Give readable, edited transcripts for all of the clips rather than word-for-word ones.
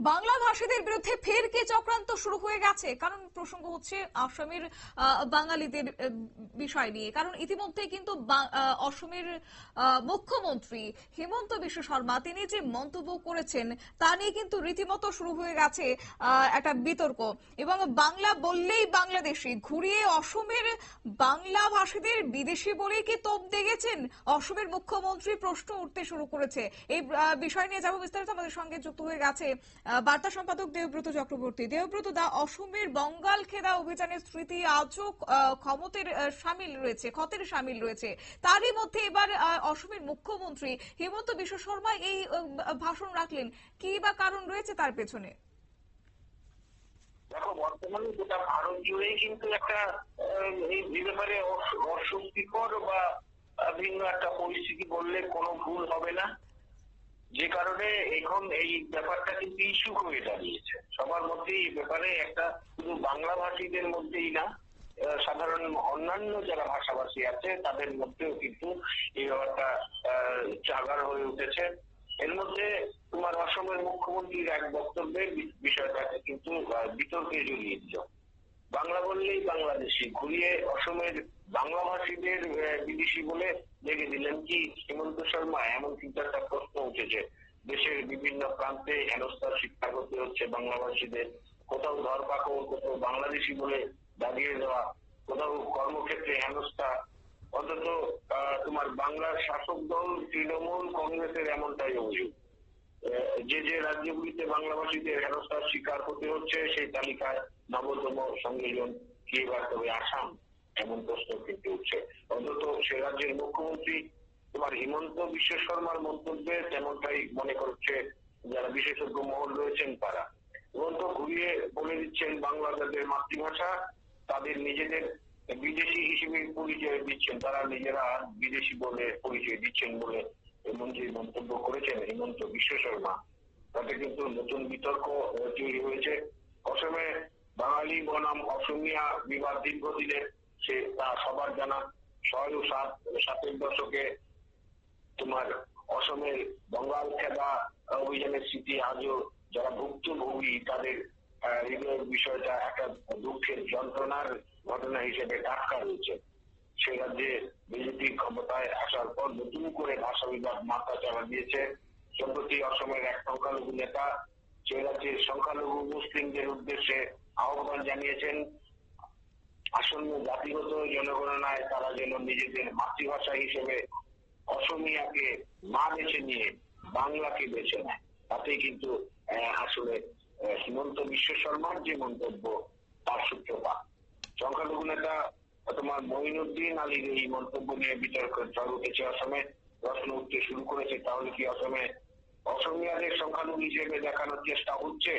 বাংলা ভাষীদের বিরুদ্ধে ফের কি চক্রান্ত শুরু হয়ে গেছে? কারণ প্রসঙ্গ হচ্ছে অসমের বাঙালিদের বিষয় নিয়ে। কারণ ইতিমধ্যে কিন্তু অসমের মুখ্যমন্ত্রী হিমন্ত বিশ্ব শর্মা তিনি যে মন্তব্য করেছেন তা নিয়ে কিন্তু রীতিমতো শুরু হয়ে গেছে একটা বিতর্ক। এবং বাংলা বললেই বাংলাদেশি ঘুরিয়ে অসমের বাংলা ভাষীদের বিদেশি বলেই কি তোপ দেগেছেন অসমের মুখ্যমন্ত্রী? প্রশ্ন উঠতে শুরু করেছে। এই বিষয় নিয়ে যাবো বিস্তারিত। আমাদের সঙ্গে যুক্ত হয়ে গেছে বার্তা সম্পাদক দেবব্রত চক্রবর্তী। দেবব্রত দা, অসমের বঙ্গাল খেদা অভিযানের স্মৃতি আজও ক্ষতের সামিল রয়েছে। তারই মধ্যে এবার অসমের মুখ্যমন্ত্রী হিমন্ত বিশ্ব শর্মা এই ভাষণ রাখলেন, কি বা কারণ রয়েছে তার পেছনে? দেখো, বর্তমানে গোটা ভারত জুড়েই কিন্তু একটা এই ব্যাপারে অস্বস্তিকর বা ভিন্ন একটা পরিস্থিতি বললে কোনো ভুল হবে না। যে কারণে এখন এই ব্যাপারটা কিন্তু ইস্যু হয়ে দাঁড়িয়েছে সবার মধ্যে। এই ব্যাপারে একটা শুধু বাংলা ভাষীদের মধ্যেই না, সাধারণ অন্যান্য যারা ভাষাভাষী আছে তাদের মধ্যেও কিন্তু এই ব্যাপারটা চাগার হয়ে উঠেছে। এর মধ্যে তোমার অসমের মুখ্যমন্ত্রীর এক বক্তব্যের বিষয়টাকে কিন্তু বিতর্কে জড়িয়ে দিল। বাংলা বললেই বাংলাদেশি ঘুরিয়ে অসমের বাংলা ভাষীদের বিদেশি বলে লেগে দিলেন কি হিমন্ত শর্মা? এমন কিন্তু একটা প্রশ্ন উঠেছে। দেশের বিভিন্ন প্রান্তে হেনস্থার শিকার হতে হচ্ছে বাংলা ভাষীদের। কোথাও ধরপাকড়, কোথাও বাংলাদেশি বলে দাঁড়িয়ে দেওয়া, কোথাও কর্মক্ষেত্রে হেনস্থা। অন্তত তোমার বাংলার শাসক দল তৃণমূল কংগ্রেসের এমনটাই অভিযোগ। যে যে রাজ্যগুলিতে বাংলাভাষীদের হেনস্থার শিকার হতে হচ্ছে সেই তালিকায় নবতম সংযোজন কি এবার তবে আসাম? এমন প্রশ্ন কিন্তু উঠছে। অন্তত সে রাজ্যের মুখ্যমন্ত্রী তোমার হিমন্ত বিশ্ব শর্মার মন্তব্যে তেমনটাই মনে করছে যারা বিশেষজ্ঞ মহল রয়েছেন তারা। হিমন্ত ঘুরিয়ে বলে দিচ্ছেন বাংলা যাদের মাতৃভাষা তাদের নিজেদের বিদেশি হিসেবে পরিচয় দিচ্ছেন, তারা নিজেরা বিদেশি বলে পরিচয় দিচ্ছেন বলে এমন যে মন্তব্য করেছেন হিমন্ত বিশ্ব শর্মা, তাতে কিন্তু নতুন বিতর্ক তৈরি হয়েছে। অসমে বাঙালি বনাম অসমিয়া বিবাদ দীর্ঘদিনের, সে তা সবার জানা। ৬৭-৭ দশকে তোমার অসমের বঙ্গাল খেদা অভিযানের স্মৃতি আজও যারা ভুক্তভোগী তাদের হৃদয়ের বিষয়টা একটা দুঃখের যন্ত্রণার ঘটনা হিসেবে টাটকা রয়েছে। সে রাজ্যে বিজেপি ক্ষমতায় আসার পর নতুন করে ভাষা বিভাগ মাথা চাড়া দিয়েছে। সম্প্রতি অসমের এক সংখ্যালঘু নেতা সে রাজ্যের সংখ্যালঘু মুসলিমদের উদ্দেশ্যে আহ্বান জানিয়েছেন আসন্ন জাতিগত জনগণনায় তারা যেন নিজেদের মাতৃভাষা হিসেবে অসমিয়াকে না বেছে নিয়ে বাংলাকে বেছে নেয়। তাতে কিন্তু আসলে হিমন্ত বিশ্ব শর্মার যে মন্তব্য তার সূত্রপাত। সংখ্যালঘু নেতা তোমার মঈনুদ্দিন আলীর এই মন্তব্য নিয়ে বিতর্ক ঝড় উঠেছে অসমে। প্রশ্ন উঠতে শুরু করেছে তাহলে কি অসমে অসমিয়াদের সংখ্যালঘু হিসেবে দেখানোর চেষ্টা হচ্ছে?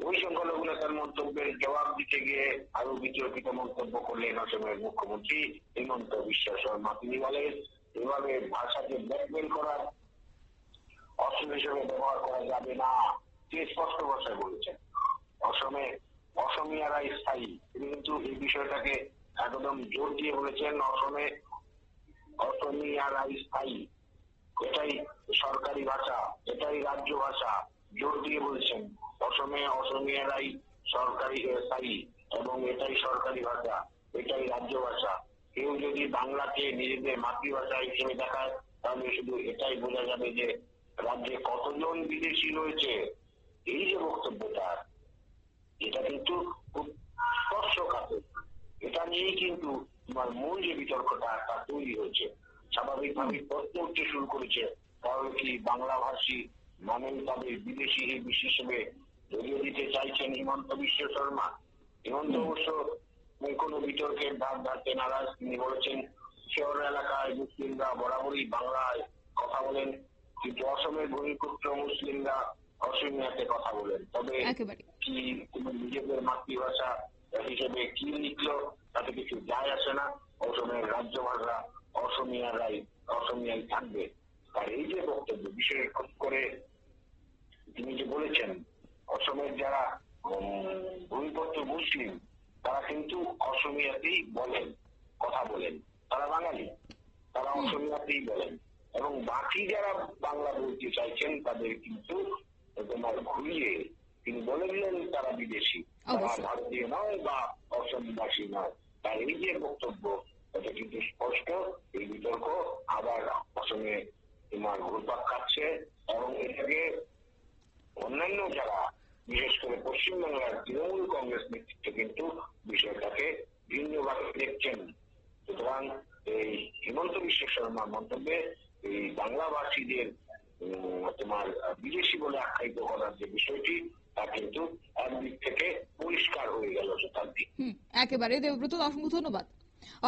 ওই সংখ্যালঘু নেতার মন্তব্যের জবাব দিতে গিয়ে আরো বিতর্কিত মন্তব্য করলেন অসমের মুখ্যমন্ত্রী হিমন্ত বিশ্ব শর্মা। তিনি বলেন এভাবে ভাষাকে ব্ল্যাকমেল করার অস্ত্র হিসেবে ব্যবহার করা যাবে না। তিনি স্পষ্ট ভাষায় বলেছেন অসমে অসমিয়ারা স্থায়ী। তিনি কিন্তু এই বিষয়টাকে একদম জোর দিয়ে বলেছেন অসমে অসমিয়ারা স্থায়ী, এটাই সরকারি ভাষা, এটাই রাজ্য ভাষা। জোর দিয়ে বলছেন অসমে অসমিয়ারাই সরকারি স্থায়ী এবং এটাই সরকারি ভাষা, এটাই রাজ্য ভাষা। কেউ যদি বাংলাকে নিজেদের মাতৃভাষা হিসেবে দেখায় তাহলে শুধু এটাই বোঝা যাবে যে রাজ্যে কতজন বিদেশি রয়েছে। এই যে বক্তব্যটা, এটা কিন্তু খুব স্পর্শকাতর। এটা নিয়েই কিন্তু তোমার মূল যে বিতর্কটা তা তৈরি হয়েছে। স্বাভাবিকভাবে প্রশ্ন উঠতে শুরু করেছে তাহলে কি বাংলা ভাষী মানেই তাদের বিদেশি হিসেবে ধরিয়ে দিতে চাইছেন হিমন্ত বিশ্ব শর্মা? হিমন্ত অবশ্য কোন বিতর্কের ধার ধারতে নারাজ। তিনি বলেছেন শহর এলাকায় মুসলিমরা বরাবরই বাংলায় কথা বলেন, কিন্তু অসমের ভূমিপুত্র মুসলিমরা অসমিয়াতে কথা বলেন। তবে কি নিজেদের মাতৃভাষা হিসেবে কি লিখলো তাতে কিছু যায় আসে না। অসমের রাজ্য ভাষা অসমিয়াই থাকবে। আর এই যে বক্তব্য বিশেষ করে তিনি যে বলেছেন অসমের যারা ভূমিপুত্র মুসলিম তারা কিন্তু অসমিয়াতেই বলেন, কথা বলেন, তারা বাঙালি, তারা অসমিয়াতেই বলেন এবং বাকি যারা বাংলা বলতে চাইছেন তাদের কিন্তু তোমার ঘুরিয়ে তিনি বলে দিলেন তারা বিদেশি, তারা অবশ্যই। ভারতীয় নয় বা অসমবাসী নয়। তার এই যে বক্তব্য, এটা কিন্তু স্পষ্ট এই বিতর্ক আবার অসমে তোমার ঘুরপাক খাচ্ছে, এবং এটাকে অন্যান্য যারা বিশেষ করে পশ্চিমবাংলার তৃণমূল কংগ্রেস নেতৃত্ব কিন্তু বিষয়টাকে ভিন্নভাবে দেখছেন। সুতরাং এই হিমন্ত বিশ্ব শর্মার মন্তব্যে এই বাংলাভাষীদের তোমার বিদেশি বলে আখ্যায়িত করার যে বিষয়টি, তা কিন্তু একদিক থেকে পরিষ্কার হয়ে গেল শতাব্দী। একেবারে দেবব্রত, অসংখ্য ধন্যবাদ।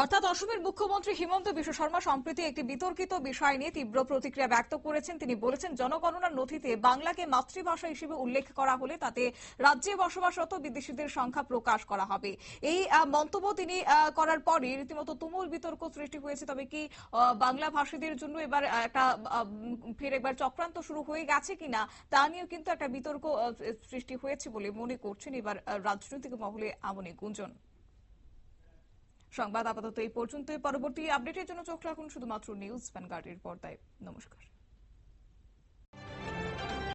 অর্থাৎ অসমের মুখ্যমন্ত্রী হিমন্ত বিশ্ব শর্মা সম্প্রতি একটি বিতর্কিত বিষয় নিয়ে তীব্র প্রতিক্রিয়া ব্যক্ত করেছেন। তিনি বলেছেন, জনগণনার নথিতে বাংলাকে মাতৃভাষা হিসেবে উল্লেখ করা হলে তাতে রাজ্যে বসবাসরত বিদেশিদের সংখ্যা প্রকাশ করা হবে। এই মন্তব্য তিনি করার পরে রীতিমতো তুমুল বিতর্ক সৃষ্টি হয়েছে। তবে কি বাংলা ভাষীদের জন্য এবার একটা ফের একবার চক্রান্ত শুরু হয়ে গেছে কিনা তা নিয়েও কিন্তু একটা বিতর্ক সৃষ্টি হয়েছে বলে মনে করছেন এবার রাজনৈতিক মহলে এমনই গুঞ্জন। সংবাদ আপাতত এই পর্যন্ত। পরবর্তী আপডেটের জন্য চোখ রাখুন শুধুমাত্র নিউজ ভ্যানগার্ডের পর্দায়। নমস্কার।